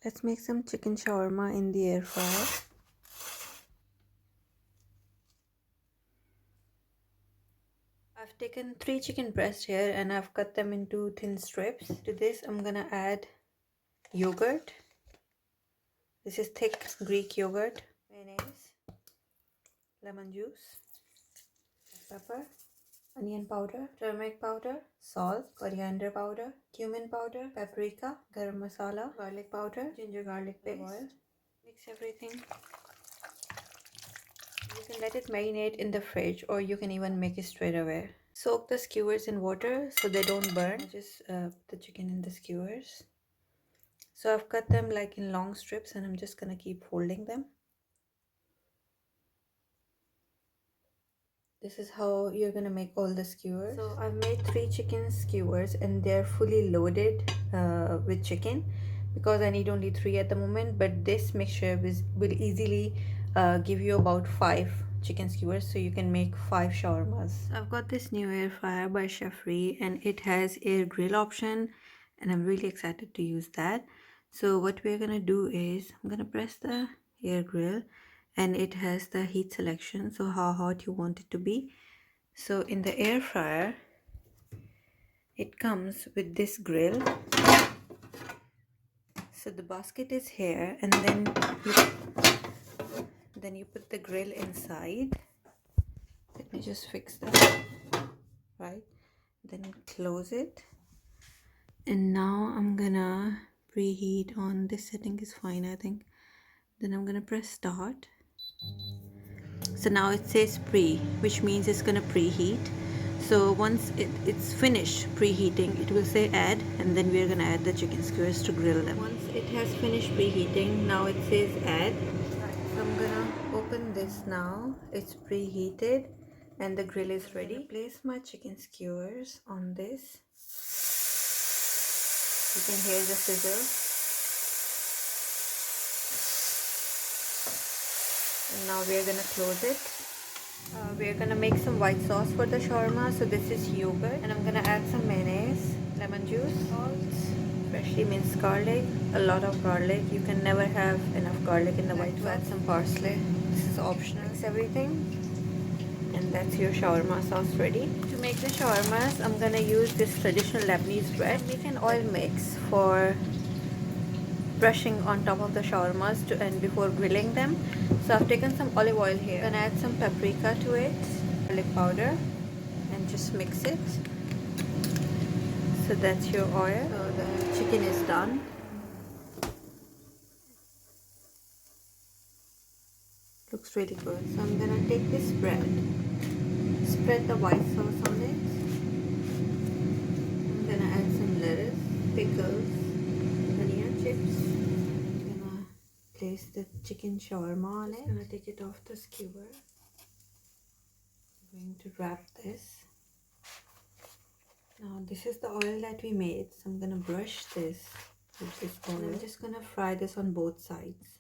Let's make some chicken shawarma in the air fryer. I've taken 3 chicken breasts here and I've cut them into thin strips. To this I'm gonna add yogurt. This is thick Greek yogurt, mayonnaise, lemon juice, pepper, onion powder, turmeric powder, salt, coriander powder, cumin powder, paprika, garam masala, garlic powder, ginger garlic paste, oil. Mix everything. You can let it marinate in the fridge or you can even make it straight away. Soak the skewers in water so they don't burn. Just put the chicken in the skewers. So I've cut them like in long strips and I'm just gonna keep folding them. This is how you're gonna make all the skewers. So I've made 3 chicken skewers and they're fully loaded with chicken because I need only 3 at the moment, but this mixture will easily give you about 5 chicken skewers, so you can make 5 shawarmas. I've got this new air fryer by Chefry and it has air grill option and I'm really excited to use that. So what we're gonna do is I'm gonna press the air grill and it has the heat selection, so how hot you want it to be. So in the air fryer it comes with this grill. So the basket is here and then you put the grill inside. Let me just fix that. Right, then close it, and now I'm gonna preheat on this setting is fine I think. Then I'm gonna press start. So now it says pre, which means it's gonna preheat. So once it's finished preheating, it will say add, and then we're gonna add the chicken skewers to grill them. Once it has finished preheating, now it says add. So I'm gonna open this now. It's preheated and the grill is ready. Place my chicken skewers on this. You can hear the sizzle. And now we're gonna close it. We're gonna make some white sauce for the shawarma. So this is yogurt and I'm gonna add some mayonnaise, lemon juice, salt, freshly minced garlic, a lot of garlic. You can never have enough garlic in the white sauce. Add some parsley. This is optional. Mix everything and that's your shawarma sauce ready. To make the shawarmas, I'm gonna use this traditional Lebanese bread. Make an oil mix for brushing on top of the shawarmas and before grilling them. So I've taken some olive oil here. I'm gonna add some paprika to it, garlic powder, and just mix it. So that's your oil. So the chicken is done. Looks really good. So I'm gonna take this bread, spread the white sauce on it. I'm gonna add some lettuce, pickles, dhania chips. I'm gonna place the chicken shawarma on it. I'm gonna take it off the skewer. I'm going to wrap this. Now this is the oil that we made, so I'm gonna brush this with this oil. I'm just gonna fry this on both sides.